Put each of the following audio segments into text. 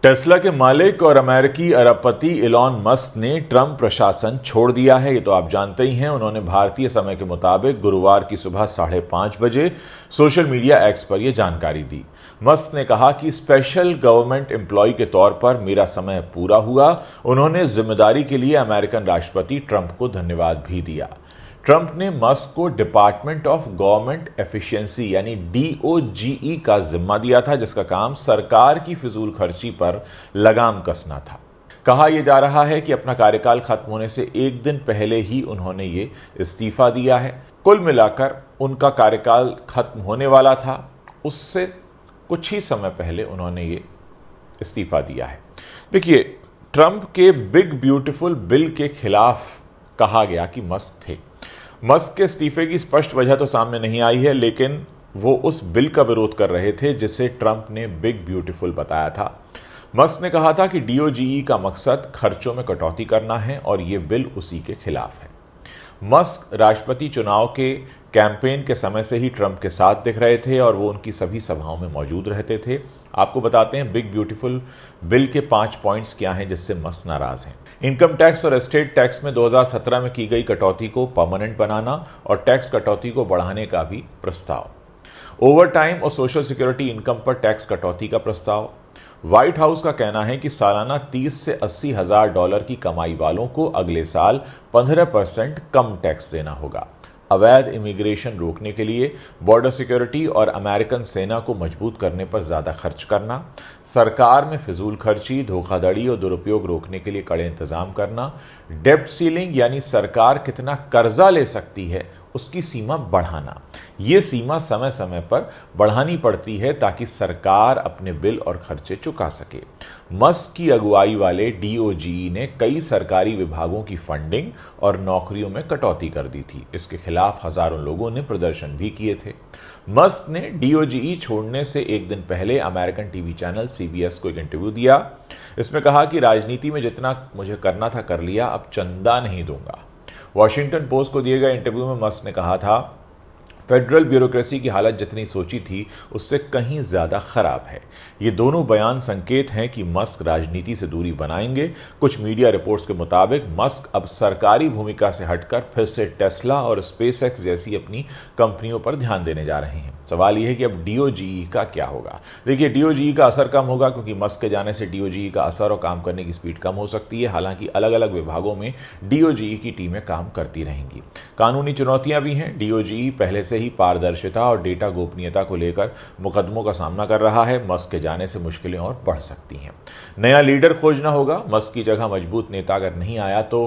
Tesla के मालिक और अमेरिकी अरबपति इलॉन मस्क ने ट्रंप प्रशासन छोड़ दिया है। ये तो आप जानते ही हैं। उन्होंने भारतीय समय के मुताबिक गुरुवार की सुबह 5:30 बजे सोशल मीडिया एक्स पर यह जानकारी दी। मस्क ने कहा कि स्पेशल गवर्नमेंट एम्प्लॉय के तौर पर मेरा समय पूरा हुआ। उन्होंने जिम्मेदारी के लिए अमेरिकन राष्ट्रपति ट्रंप को धन्यवाद भी दिया। ट्रंप ने मस्क को डिपार्टमेंट ऑफ गवर्नमेंट एफिशिएंसी यानी DOGE का जिम्मा दिया था, जिसका काम सरकार की फिजूल खर्ची पर लगाम कसना था। कहा यह जा रहा है कि अपना कार्यकाल खत्म होने से एक दिन पहले ही उन्होंने ये इस्तीफा दिया है। कुल मिलाकर उनका कार्यकाल खत्म होने वाला था, उससे कुछ ही समय पहले उन्होंने ये इस्तीफा दिया है। देखिए, ट्रंप के बिग ब्यूटीफुल बिल के खिलाफ कहा गया कि मस्क थे। मस्क के इस्तीफे की स्पष्ट वजह तो सामने नहीं आई है, लेकिन वो उस बिल का विरोध कर रहे थे जिसे ट्रंप ने बिग ब्यूटीफुल बताया था। मस्क ने कहा था कि DOGE का मकसद खर्चों में कटौती करना है और ये बिल उसी के खिलाफ है। मस्क राष्ट्रपति चुनाव के कैंपेन के समय से ही ट्रंप के साथ दिख रहे थे और वो उनकी सभी सभाओं में मौजूद रहते थे। आपको बताते हैं बिग ब्यूटीफुल बिल के 5 पॉइंट्स क्या हैं जिससे मस्क नाराज हैं। इनकम टैक्स और एस्टेट टैक्स में 2017 में की गई कटौती को परमानेंट बनाना और टैक्स कटौती को बढ़ाने का भी प्रस्ताव। ओवर टाइम और सोशल सिक्योरिटी इनकम पर टैक्स कटौती का प्रस्ताव। व्हाइट हाउस का कहना है कि सालाना 30 से 80 हजार डॉलर की कमाई वालों को अगले साल 15% कम टैक्स देना होगा। अवैध इमिग्रेशन रोकने के लिए बॉर्डर सिक्योरिटी और अमेरिकन सेना को मजबूत करने पर ज्यादा खर्च करना, सरकार में फिजूल खर्ची, धोखाधड़ी और दुरुपयोग रोकने के लिए कड़े इंतजाम करना, डेब्ट सीलिंग यानी सरकार कितना कर्जा ले सकती है उसकी सीमा बढ़ाना। ये सीमा समय समय पर बढ़ानी पड़ती है ताकि सरकार अपने बिल और खर्चे चुका सके। मस्क की अगुवाई वाले DOGE ने कई सरकारी विभागों की फंडिंग और नौकरियों में कटौती कर दी थी। इसके खिलाफ हजारों लोगों ने प्रदर्शन भी किए थे। मस्क ने DOGE छोड़ने से एक दिन पहले अमेरिकन टीवी चैनल CBS को एक इंटरव्यू दिया। इसमें कहा कि राजनीति में जितना मुझे करना था कर लिया, अब चंदा नहीं दूंगा। वॉशिंगटन पोस्ट को दिए गए इंटरव्यू में मस्क ने कहा था, फेडरल ब्यूरोक्रेसी की हालत जितनी सोची थी उससे कहीं ज्यादा खराब है। ये दोनों बयान संकेत हैं कि मस्क राजनीति से दूरी बनाएंगे। कुछ मीडिया रिपोर्ट्स के मुताबिक मस्क अब सरकारी भूमिका से हटकर फिर से टेस्ला और स्पेसएक्स जैसी अपनी कंपनियों पर ध्यान देने जा रहे हैं। सवाल यह है कि अब DOGE का क्या होगा। देखिए, DOGE का असर कम होगा क्योंकि मस्क के जाने से DOGE का असर और काम करने की स्पीड कम हो सकती है। हालांकि अलग अलग विभागों में DOGE की टीमें काम करती रहेंगी। कानूनी चुनौतियां भी हैं। DOGE पहले से ही पारदर्शिता और डेटा गोपनीयता को लेकर मुकदमों का सामना कर रहा है। मस्क के जाने से मुश्किलें और बढ़ सकती हैं। नया लीडर खोजना होगा। मस्क की जगह मजबूत नेता अगर नहीं आया तो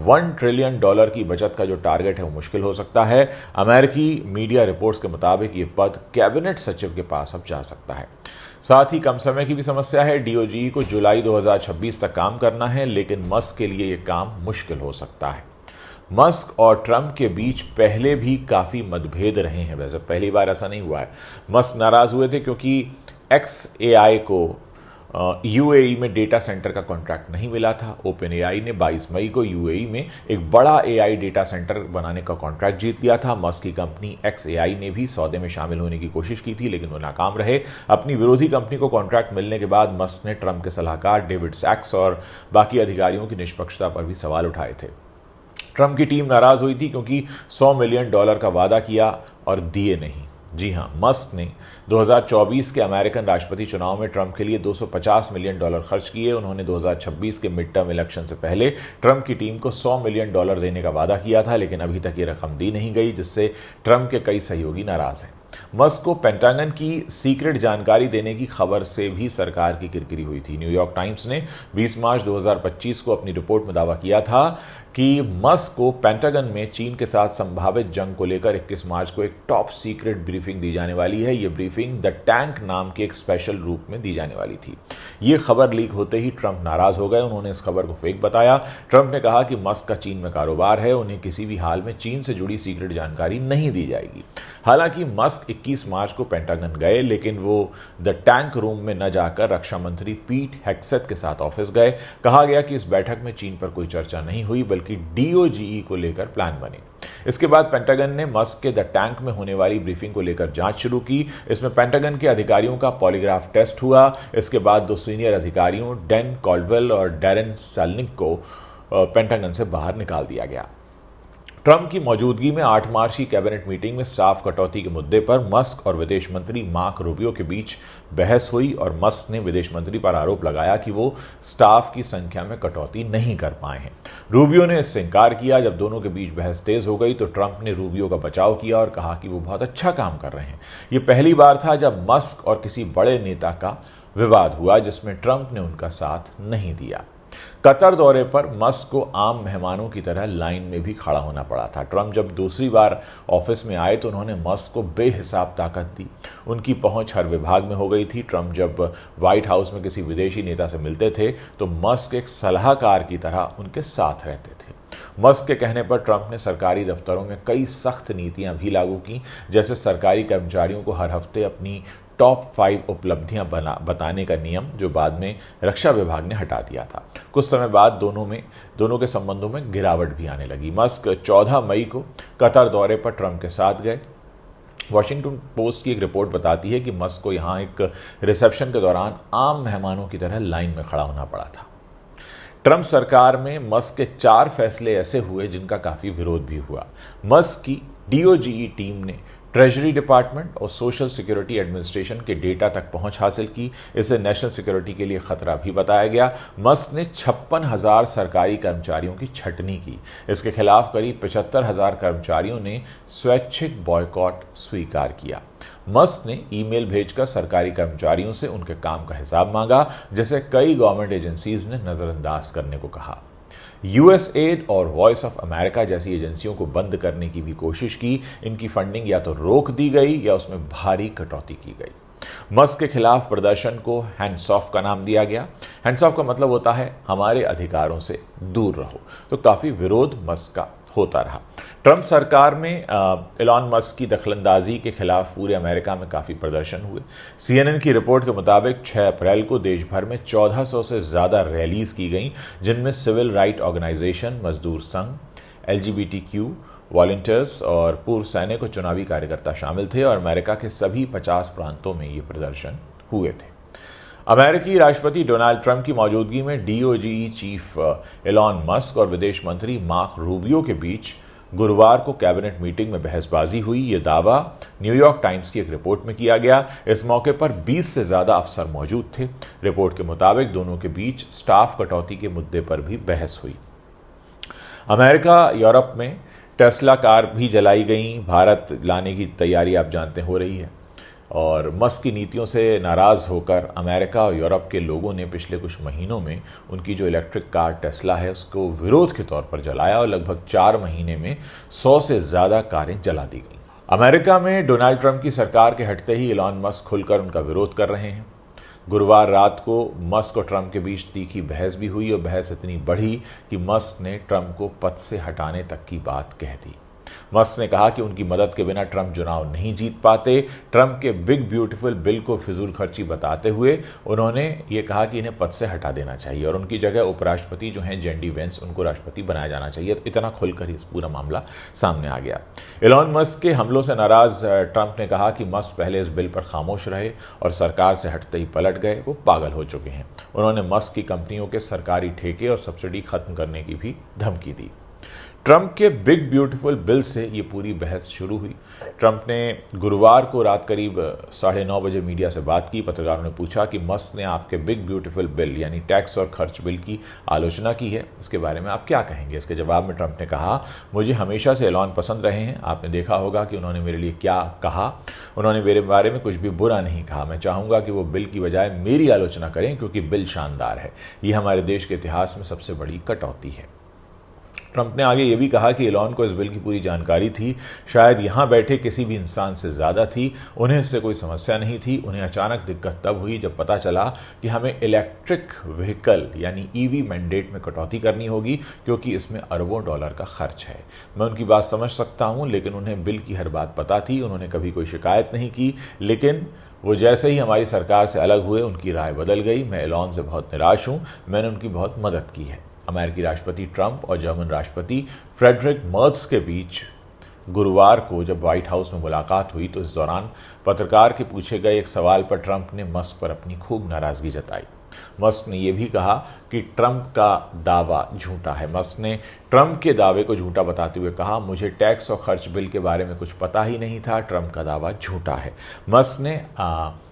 $1 ट्रिलियन की बचत का जो टारगेट है वो मुश्किल हो सकता है। अमेरिकी मीडिया रिपोर्ट्स के मुताबिक ये पद कैबिनेट सचिव के पास अब जा सकता है। साथ ही कम समय की भी समस्या है। DOGE को जुलाई 2026 तक काम करना है, लेकिन मस्क के लिए यह काम मुश्किल हो सकता है। मस्क और ट्रंप के बीच पहले भी काफी मतभेद रहे हैं। वैसे पहली बार ऐसा नहीं हुआ है। मस्क नाराज हुए थे क्योंकि XAI को UAE में डेटा सेंटर का कॉन्ट्रैक्ट नहीं मिला था। OpenAI ने 22 मई को UAE में एक बड़ा AI डेटा सेंटर बनाने का कॉन्ट्रैक्ट जीत लिया था। मस्क की कंपनी XAI ने भी सौदे में शामिल होने की कोशिश की थी, लेकिन वो नाकाम रहे। अपनी विरोधी कंपनी को कॉन्ट्रैक्ट मिलने के बाद मस्क ने ट्रंप के सलाहकार डेविड सैक्स और बाकी अधिकारियों की निष्पक्षता पर भी सवाल उठाए थे। ट्रंप की टीम नाराज हुई थी क्योंकि $100 मिलियन का वादा किया और दिए नहीं। जी हां, मस्क ने 2024 के अमेरिकन राष्ट्रपति चुनाव में ट्रंप के लिए $250 मिलियन खर्च किए। उन्होंने 2026 के मिड टर्म इलेक्शन से पहले ट्रंप की टीम को $100 मिलियन देने का वादा किया था, लेकिन अभी तक ये रकम दी नहीं गई, जिससे ट्रंप के कई सहयोगी नाराज हैं। मस्क को पेंटागन की सीक्रेट जानकारी देने की खबर से भी सरकार की किरकिरी हुई थी। न्यूयॉर्क टाइम्स ने 20 मार्च 2025 को अपनी रिपोर्ट में दावा किया था कि मस्क को पेंटागन में चीन के साथ संभावित जंग को लेकर 21 मार्च को एक टॉप सीक्रेट ब्रीफिंग दी जाने वाली है। यह ब्रीफिंग द टैंक नाम के एक स्पेशल रूप में दी जाने वाली थी। यह खबर लीक होते ही ट्रंप नाराज हो गए। उन्होंने इस खबर को फेक बताया। ट्रंप ने कहा कि मस्क का चीन में कारोबार है, उन्हें किसी भी हाल में चीन से जुड़ी सीक्रेट जानकारी नहीं दी जाएगी। हालांकि मस्क 21 मार्च को पेंटागन गए, लेकिन वो द टैंक रूम में न जाकर रक्षा मंत्री पीट हेग्सेथ के साथ ऑफिस गए। कहा गया कि इस बैठक में चीन पर कोई चर्चा नहीं हुई, बल्कि डीओजीई को लेकर प्लान बने। इसके बाद पेंटागन ने मस्क के द टैंक में होने वाली ब्रीफिंग को लेकर जांच शुरू की। इसमें पेंटागन के अधिकारियों का पॉलीग्राफ टेस्ट हुआ। इसके बाद 2 सीनियर अधिकारियों डैन कॉल्डवेल और डैरेन साल्निक को पेंटागन से बाहर निकाल दिया गया। ट्रंप की मौजूदगी में 8 मार्च की कैबिनेट मीटिंग में स्टाफ कटौती के मुद्दे पर मस्क और विदेश मंत्री मार्क रूबियो के बीच बहस हुई और मस्क ने विदेश मंत्री पर आरोप लगाया कि वो स्टाफ की संख्या में कटौती नहीं कर पाए हैं। रूबियो ने इससे इनकार किया। जब दोनों के बीच बहस तेज हो गई तो ट्रंप ने रूबियो का बचाव किया और कहा कि वो बहुत अच्छा काम कर रहे हैं। ये पहली बार था जब मस्क और किसी बड़े नेता का विवाद हुआ जिसमें ट्रंप ने उनका साथ नहीं दिया। कतर दौरे पर मस्क को आम मेहमानों की तरह लाइन में भी खड़ा होना पड़ा था। ट्रंप जब दूसरी बार ऑफिस में आए तो उन्होंने मस्क को बेहिसाब ताकत दी। उनकी पहुंच हर विभाग में हो गई थी। ट्रंप जब व्हाइट हाउस में किसी विदेशी नेता से मिलते थे तो मस्क एक सलाहकार की तरह उनके साथ रहते थे। मस्क के कहने पर ट्रंप ने सरकारी दफ्तरों में कई सख्त नीतियां भी लागू की, जैसे सरकारी कर्मचारियों को हर हफ्ते अपनी टॉप 5 उपलब्धियां बताने का नियम, जो बाद में रक्षा विभाग ने हटा दिया था। कुछ समय बाद दोनों के संबंधों में गिरावट भी आने लगी। मस्क 14 मई को कतर दौरे पर ट्रंप के साथ गए। वॉशिंगटन पोस्ट की एक रिपोर्ट बताती है कि मस्क को यहां एक रिसेप्शन के दौरान आम मेहमानों की तरह लाइन में खड़ा होना पड़ा था। ट्रंप सरकार में मस्क के 4 फैसले ऐसे हुए जिनका काफी विरोध भी हुआ। मस्क की डीओजीई टीम ने ट्रेजरी डिपार्टमेंट और सोशल सिक्योरिटी एडमिनिस्ट्रेशन के डेटा तक पहुंच हासिल की। इसे नेशनल सिक्योरिटी के लिए खतरा भी बताया गया। मस्क ने 56,000 सरकारी कर्मचारियों की छटनी की। इसके खिलाफ करीब 75,000 कर्मचारियों ने स्वैच्छिक बॉयकॉट स्वीकार किया। मस्क ने ईमेल भेजकर सरकारी कर्मचारियों से उनके काम का हिसाब मांगा, जिसे कई गवर्नमेंट एजेंसीज ने नजरअंदाज करने को कहा। यूएसएड और वॉइस ऑफ अमेरिका जैसी एजेंसियों को बंद करने की भी कोशिश की। इनकी फंडिंग या तो रोक दी गई या उसमें भारी कटौती की गई। मस्क के खिलाफ प्रदर्शन को हैंड्स ऑफ का नाम दिया गया। हैंड्स ऑफ का मतलब होता है हमारे अधिकारों से दूर रहो। तो काफी विरोध मस्क का होता रहा। ट्रंप सरकार में एलॉन मस्क की दखलंदाजी के खिलाफ पूरे अमेरिका में काफी प्रदर्शन हुए। CNN की रिपोर्ट के मुताबिक 6 अप्रैल को देश भर में 1400 से ज्यादा रैलीज की गईं, जिनमें सिविल राइट ऑर्गेनाइजेशन, मजदूर संघ, LGBTQ वॉलंटियर्स और पूर्व सैनिक और चुनावी कार्यकर्ता शामिल थे और अमेरिका के सभी 50 प्रांतों में ये प्रदर्शन हुए थे। अमेरिकी राष्ट्रपति डोनाल्ड ट्रंप की मौजूदगी में डीओजीई चीफ एलॉन मस्क और विदेश मंत्री मार्क रूबियो के बीच गुरुवार को कैबिनेट मीटिंग में बहसबाजी हुई। ये दावा न्यूयॉर्क टाइम्स की एक रिपोर्ट में किया गया। इस मौके पर 20 से ज्यादा अफसर मौजूद थे। रिपोर्ट के मुताबिक दोनों के बीच स्टाफ कटौती के मुद्दे पर भी बहस हुई। अमेरिका यूरोप में टेस्ला कार भी जलाई गई। भारत लाने की तैयारी आप जानते हो रही है और मस्क की नीतियों से नाराज होकर अमेरिका और यूरोप के लोगों ने पिछले कुछ महीनों में उनकी जो इलेक्ट्रिक कार टेस्ला है उसको विरोध के तौर पर जलाया और लगभग 4 महीने में 100 से ज्यादा कारें जला दी गई। अमेरिका में डोनाल्ड ट्रंप की सरकार के हटते ही एलॉन मस्क खुलकर उनका विरोध कर रहे हैं। गुरुवार रात को मस्क और ट्रंप के बीच तीखी बहस भी हुई और बहस इतनी बढ़ी कि मस्क ने ट्रंप को पद से हटाने तक की बात कह दी। मस्क ने कहा कि उनकी मदद के बिना ट्रंप चुनाव नहीं जीत पाते। ट्रंप के बिग ब्यूटीफुल बिल को फिजूल खर्ची बताते हुए उन्होंने ये कहा कि इन्हें पद से हटा देना चाहिए और उनकी जगह उपराष्ट्रपति जो हैं जेडी वेंस, उनको राष्ट्रपति बनाया जाना चाहिए। इतना खुलकर इस पूरा मामला सामने आ गया। एलॉन मस्क के हमलों से नाराज ट्रंप ने कहा कि मस्क पहले इस बिल पर खामोश रहे और सरकार से हटते ही पलट गए। वो पागल हो चुके हैं। उन्होंने मस्क की कंपनियों के सरकारी ठेके और सब्सिडी खत्म करने की भी धमकी दी। ट्रंप के बिग ब्यूटीफुल बिल से ये पूरी बहस शुरू हुई। ट्रंप ने गुरुवार को रात करीब 9:30 बजे मीडिया से बात की। पत्रकारों ने पूछा कि मस्क ने आपके बिग ब्यूटीफुल बिल यानी टैक्स और खर्च बिल की आलोचना की है, इसके बारे में आप क्या कहेंगे। इसके जवाब में ट्रंप ने कहा, मुझे हमेशा से एलॉन पसंद रहे हैं। आपने देखा होगा कि उन्होंने मेरे लिए क्या कहा। उन्होंने मेरे बारे में कुछ भी बुरा नहीं कहा। मैं चाहूंगा कि वो बिल की बजाय मेरी आलोचना करें क्योंकि बिल शानदार है। ये हमारे देश के इतिहास में सबसे बड़ी कटौती है। ट्रंप ने आगे ये भी कहा कि एलॉन को इस बिल की पूरी जानकारी थी, शायद यहां बैठे किसी भी इंसान से ज्यादा थी। उन्हें इससे कोई समस्या नहीं थी। उन्हें अचानक दिक्कत तब हुई जब पता चला कि हमें इलेक्ट्रिक व्हीकल यानी ईवी मैंडेट में कटौती करनी होगी क्योंकि इसमें अरबों डॉलर का खर्च है। मैं उनकी बात समझ सकता हूं, लेकिन उन्हें बिल की हर बात पता थी। उन्होंने कभी कोई शिकायत नहीं की, लेकिन वो जैसे ही हमारी सरकार से अलग हुए उनकी राय बदल गई। मैं एलॉन से बहुत निराश हूं। मैंने उनकी बहुत मदद की है। अमेरिकी राष्ट्रपति ट्रंप और जर्मन राष्ट्रपति फ्रेडरिक मर्ज के बीच गुरुवार को जब व्हाइट हाउस में मुलाकात हुई तो इस दौरान पत्रकार के पूछे गए एक सवाल पर ट्रंप ने मस्क पर अपनी खूब नाराजगी जताई। मस्क ने यह भी कहा कि ट्रंप का दावा झूठा है। मस्क ने ट्रंप के दावे को झूठा बताते हुए कहा, मुझे टैक्स और खर्च बिल के बारे में कुछ पता ही नहीं था, ट्रंप का दावा झूठा है। मस्क ने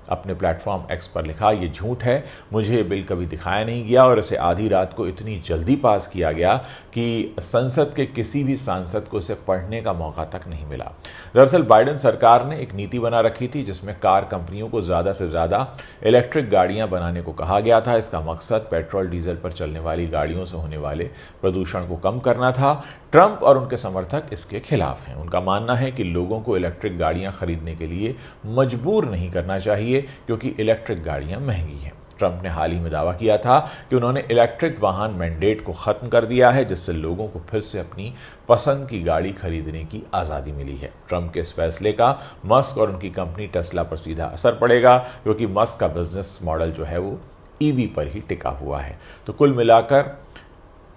अपने प्लेटफॉर्म एक्स पर लिखा, ये झूठ है, मुझे ये बिल कभी दिखाया नहीं गया और इसे आधी रात को इतनी जल्दी पास किया गया कि संसद के किसी भी सांसद को इसे पढ़ने का मौका तक नहीं मिला। दरअसल बाइडेन सरकार ने एक नीति बना रखी थी जिसमें कार कंपनियों को ज़्यादा से ज़्यादा इलेक्ट्रिक गाड़ियां बनाने को कहा गया था। इसका मकसद पेट्रोल डीजल पर चलने वाली गाड़ियों से होने वाले प्रदूषण को कम करना था। ट्रंप और उनके समर्थक इसके खिलाफ हैं। उनका मानना है कि लोगों को इलेक्ट्रिक गाड़ियां खरीदने के लिए मजबूर नहीं करना चाहिए क्योंकि इलेक्ट्रिक गाड़ियां महंगी हैं। ट्रंप ने हाल ही में दावा किया था कि उन्होंने इलेक्ट्रिक वाहन मैंडेट को खत्म कर दिया है जिससे लोगों को फिर से अपनी पसंद की गाड़ी खरीदने की आज़ादी मिली है। ट्रंप के इस फैसले का मस्क और उनकी कंपनी टेस्ला पर सीधा असर पड़ेगा क्योंकि मस्क का बिजनेस मॉडल जो है वो ईवी पर ही टिका हुआ है। तो कुल मिलाकर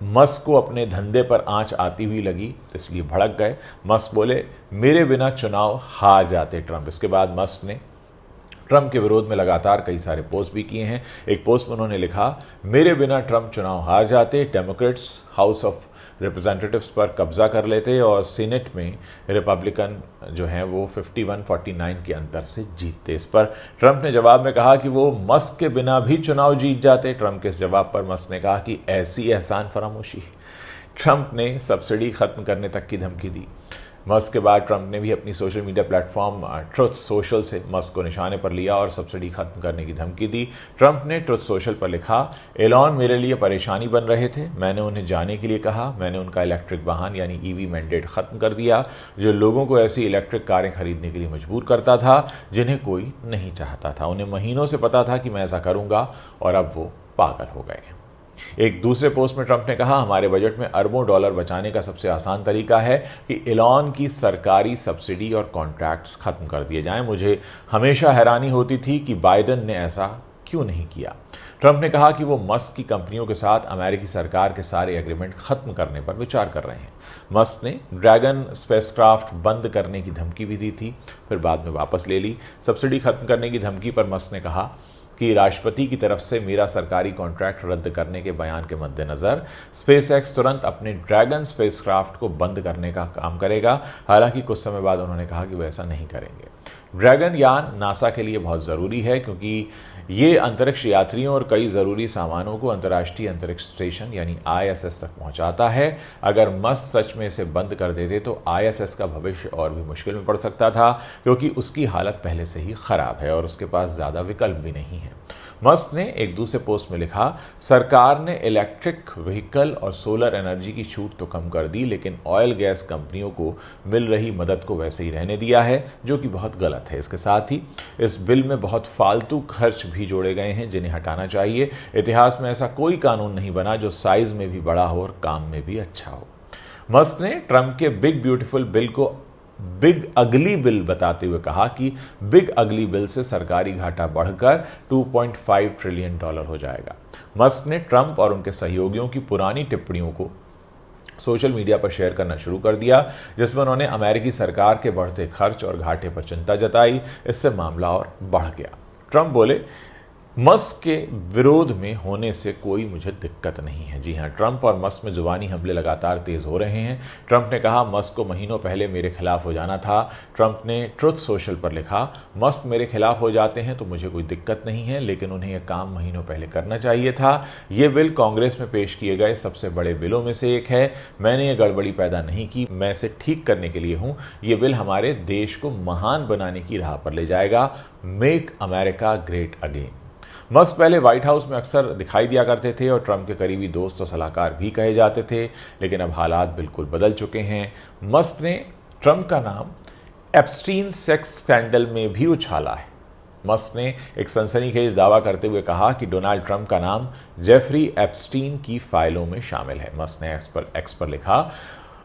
मस्क को अपने धंधे पर आंच आती हुई लगी, इसलिए भड़क गए। मस्क बोले, मेरे बिना चुनाव हार जाते ट्रंप। इसके बाद मस्क ने ट्रंप के विरोध में लगातार कई सारे पोस्ट भी किए हैं। एक पोस्ट में उन्होंने लिखा, मेरे बिना ट्रंप चुनाव हार जाते, डेमोक्रेट्स हाउस ऑफ रिप्रेजेंटेटिव्स पर कब्जा कर लेते और सीनेट में रिपब्लिकन जो हैं वो 51-49 के अंतर से जीतते। इस पर ट्रंप ने जवाब में कहा कि वो मस्क के बिना भी चुनाव जीत जाते। ट्रंप के इस जवाब पर मस्क ने कहा कि ऐसी एहसान फरामोशी। ट्रंप ने सब्सिडी खत्म करने तक की धमकी दी। मस्क के बाद ट्रंप ने भी अपनी social media platform truth social से मस्क को निशाने पर लिया और सब्सिडी खत्म करने की धमकी दी। ट्रंप ने ट्रुथ सोशल पर लिखा, एलॉन मेरे लिए परेशानी बन रहे थे, मैंने उन्हें जाने के लिए कहा, मैंने उनका इलेक्ट्रिक वाहन यानी ईवी मैंडेट खत्म कर दिया जो लोगों को ऐसी इलेक्ट्रिक कारें खरीदने के लिए मजबूर करता था जिन्हें कोई नहीं चाहता था। उन्हें महीनों से पता था कि मैं ऐसा करूंगा और अब वो पागल हो गए। एक दूसरे पोस्ट में ट्रंप ने कहा, हमारे बजट में अरबों डॉलर बचाने का सबसे आसान तरीका है कि एलॉन की सरकारी सब्सिडी और कॉन्ट्रैक्ट्स खत्म कर दिए जाएं। मुझे हमेशा हैरानी होती थी कि बाइडेन ने ऐसा क्यों नहीं किया। ट्रंप ने कहा कि वो मस्क की कंपनियों के साथ अमेरिकी सरकार के सारे एग्रीमेंट खत्म करने पर विचार कर रहे हैं। मस्क ने ड्रैगन स्पेसक्राफ्ट बंद करने की धमकी भी दी थी, फिर बाद में वापस ले ली। सब्सिडी खत्म करने की धमकी पर मस्क ने कहा कि राष्ट्रपति की तरफ से मेरा सरकारी कॉन्ट्रैक्ट रद्द करने के बयान के मद्देनजर स्पेसएक्स तुरंत अपने ड्रैगन स्पेसक्राफ्ट को बंद करने का काम करेगा। हालांकि कुछ समय बाद उन्होंने कहा कि वो ऐसा नहीं करेंगे। ड्रैगन यान नासा के लिए बहुत ज़रूरी है क्योंकि ये अंतरिक्ष यात्रियों और कई ज़रूरी सामानों को अंतर्राष्ट्रीय अंतरिक्ष स्टेशन यानी ISS तक पहुंचाता है। अगर मस्क सच में इसे बंद कर देते तो ISS का भविष्य और भी मुश्किल में पड़ सकता था क्योंकि उसकी हालत पहले से ही खराब है और उसके पास ज़्यादा विकल्प भी नहीं है। मस्क ने एक दूसरे पोस्ट में लिखा, सरकार ने इलेक्ट्रिक व्हीकल और सोलर एनर्जी की छूट तो कम कर दी लेकिन ऑयल गैस कंपनियों को मिल रही मदद को वैसे ही रहने दिया है जो कि बहुत गलत है। इसके साथ ही इस बिल में बहुत फालतू खर्च भी जोड़े गए हैं जिन्हें हटाना चाहिए। इतिहास में ऐसा कोई कानून नहीं बना जो साइज में भी बड़ा हो और काम में भी अच्छा हो। मस्क ने ट्रंप के बिग ब्यूटीफुल बिल को बिग अगली बिल बताते हुए कहा कि बिग अगली बिल से सरकारी घाटा बढ़कर $2.5 ट्रिलियन हो जाएगा। मस्क ने ट्रंप और उनके सहयोगियों की पुरानी टिप्पणियों को सोशल मीडिया पर शेयर करना शुरू कर दिया जिसमें उन्होंने अमेरिकी सरकार के बढ़ते खर्च और घाटे पर चिंता जताई। इससे मामला और बढ़ गया। ट्रंप बोले, मस्क के विरोध में होने से कोई मुझे दिक्कत नहीं है। जी हां, ट्रंप और मस्क में जुबानी हमले लगातार तेज हो रहे हैं। ट्रंप ने कहा, मस्क को महीनों पहले मेरे खिलाफ हो जाना था। ट्रंप ने ट्रुथ सोशल पर लिखा, मस्क मेरे खिलाफ हो जाते हैं तो मुझे कोई दिक्कत नहीं है लेकिन उन्हें यह काम महीनों पहले करना चाहिए था। यह बिल कांग्रेस में पेश किए गए सबसे बड़े बिलों में से एक है। मैंने ये गड़बड़ी पैदा नहीं की, मैं इसे ठीक करने के लिए हूं। यह बिल हमारे देश को महान बनाने की राह पर ले जाएगा। Make America great again. Musk पहले व्हाइट हाउस में अक्सर दिखाई दिया करते थे और ट्रंप के करीबी दोस्त और सलाहकार भी कहे जाते थे लेकिन अब हालात बिल्कुल बदल चुके हैं। मस्क ने ट्रंप का नाम एप्स्टीन सेक्स स्कैंडल में भी उछाला है। मस्क ने एक सनसनीखेज दावा करते हुए कहा कि डोनाल्ड ट्रंप का नाम जेफरी एप्स्टीन की फाइलों में शामिल है। मस्क ने एक्स पर लिखा,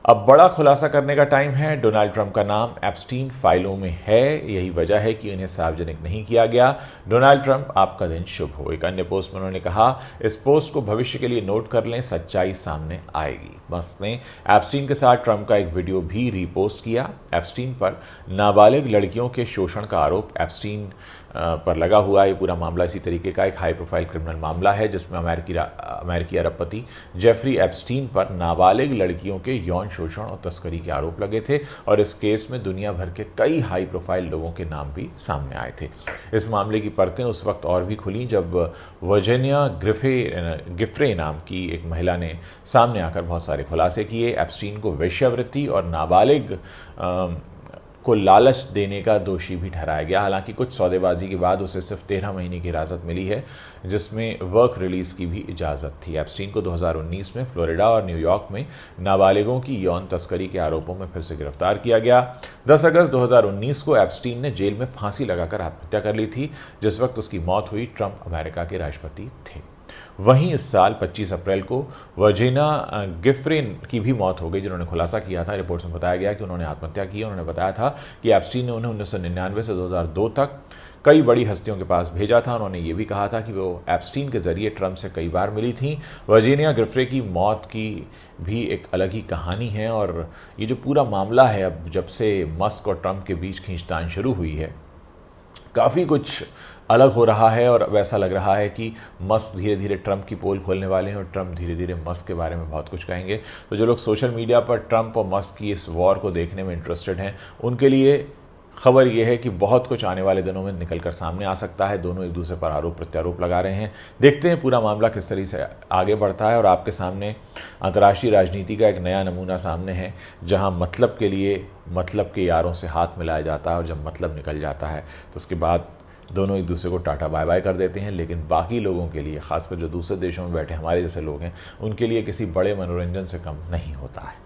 अब बड़ा खुलासा करने का टाइम है। डोनाल्ड ट्रंप का नाम एप्स्टीन फाइलों में है, यही वजह है कि इन्हें सार्वजनिक नहीं किया गया। डोनाल्ड ट्रंप, आपका दिन शुभ हो। एक अन्य पोस्ट में उन्होंने कहा, इस पोस्ट को भविष्य के लिए नोट कर लें, सच्चाई सामने आएगी। मस्क ने एप्स्टीन के साथ ट्रंप का एक वीडियो भी रीपोस्ट किया। एप्स्टीन पर नाबालिग लड़कियों के शोषण का आरोप एप्स्टीन पर लगा हुआ। ये पूरा मामला इसी तरीके का एक हाई प्रोफाइल क्रिमिनल मामला है जिसमें अमेरिकी अरबपति जेफरी एप्स्टीन पर नाबालिग लड़कियों के यौन शोषण और तस्करी के आरोप लगे थे और इस केस में दुनिया भर के कई हाई प्रोफाइल लोगों के नाम भी सामने आए थे। इस मामले की परतें उस वक्त और भी खुली जब वर्जीनिया गिफ्रे नाम की एक महिला ने सामने आकर बहुत सारे खुलासे किए। एप्स्टीन को वेश्यावृत्ति और नाबालिग को लालच देने का दोषी भी ठहराया गया। हालांकि कुछ सौदेबाजी के बाद उसे सिर्फ 13 महीने की हिरासत मिली है, जिसमें वर्क रिलीज की भी इजाज़त थी। एप्स्टीन को 2019 में फ्लोरिडा और न्यूयॉर्क में नाबालिगों की यौन तस्करी के आरोपों में फिर से गिरफ्तार किया गया। 10 अगस्त 2019 को एप्स्टीन ने जेल में फांसी लगाकर आत्महत्या कर ली थी। जिस वक्त उसकी मौत हुई, ट्रंप अमेरिका के राष्ट्रपति थे। वहीं इस साल 25 अप्रैल को वर्जीनिया गिफ्रे की भी मौत हो गई, जिन्होंने खुलासा किया था। रिपोर्ट्स में बताया गया कि उन्होंने आत्महत्या की। उन्होंने बताया था कि एप्स्टीन ने उन्हें 1999 से 2002 तक कई बड़ी हस्तियों के पास भेजा था। उन्होंने ये भी कहा था कि वो एप्स्टीन के जरिए ट्रंप से कई बार मिली थी। वर्जीनिया गिफ्रे की मौत की भी एक अलग ही कहानी है और ये जो पूरा मामला है, अब जब से मस्क और ट्रंप के बीच खींचतान शुरू हुई है, काफ़ी कुछ अलग हो रहा है और अब ऐसा लग रहा है कि मस्क धीरे धीरे ट्रंप की पोल खोलने वाले हैं और ट्रंप धीरे धीरे मस्क के बारे में बहुत कुछ कहेंगे। तो जो लोग सोशल मीडिया पर ट्रंप और मस्क की इस वॉर को देखने में इंटरेस्टेड हैं, उनके लिए खबर यह है कि बहुत कुछ आने वाले दिनों में निकल कर सामने आ सकता है। दोनों एक दूसरे पर आरोप प्रत्यारोप लगा रहे हैं। देखते हैं पूरा मामला किस तरीके से आगे बढ़ता है। और आपके सामने अंतर्राष्ट्रीय राजनीति का एक नया नमूना सामने है, जहां मतलब के लिए मतलब के यारों से हाथ मिलाया जाता है और जब मतलब निकल जाता है तो उसके बाद दोनों एक दूसरे को टाटा बाय बाय कर देते हैं। लेकिन बाकी लोगों के लिए, खासकर जो दूसरे देशों में बैठे हमारे जैसे लोग हैं, उनके लिए किसी बड़े मनोरंजन से कम नहीं होता है।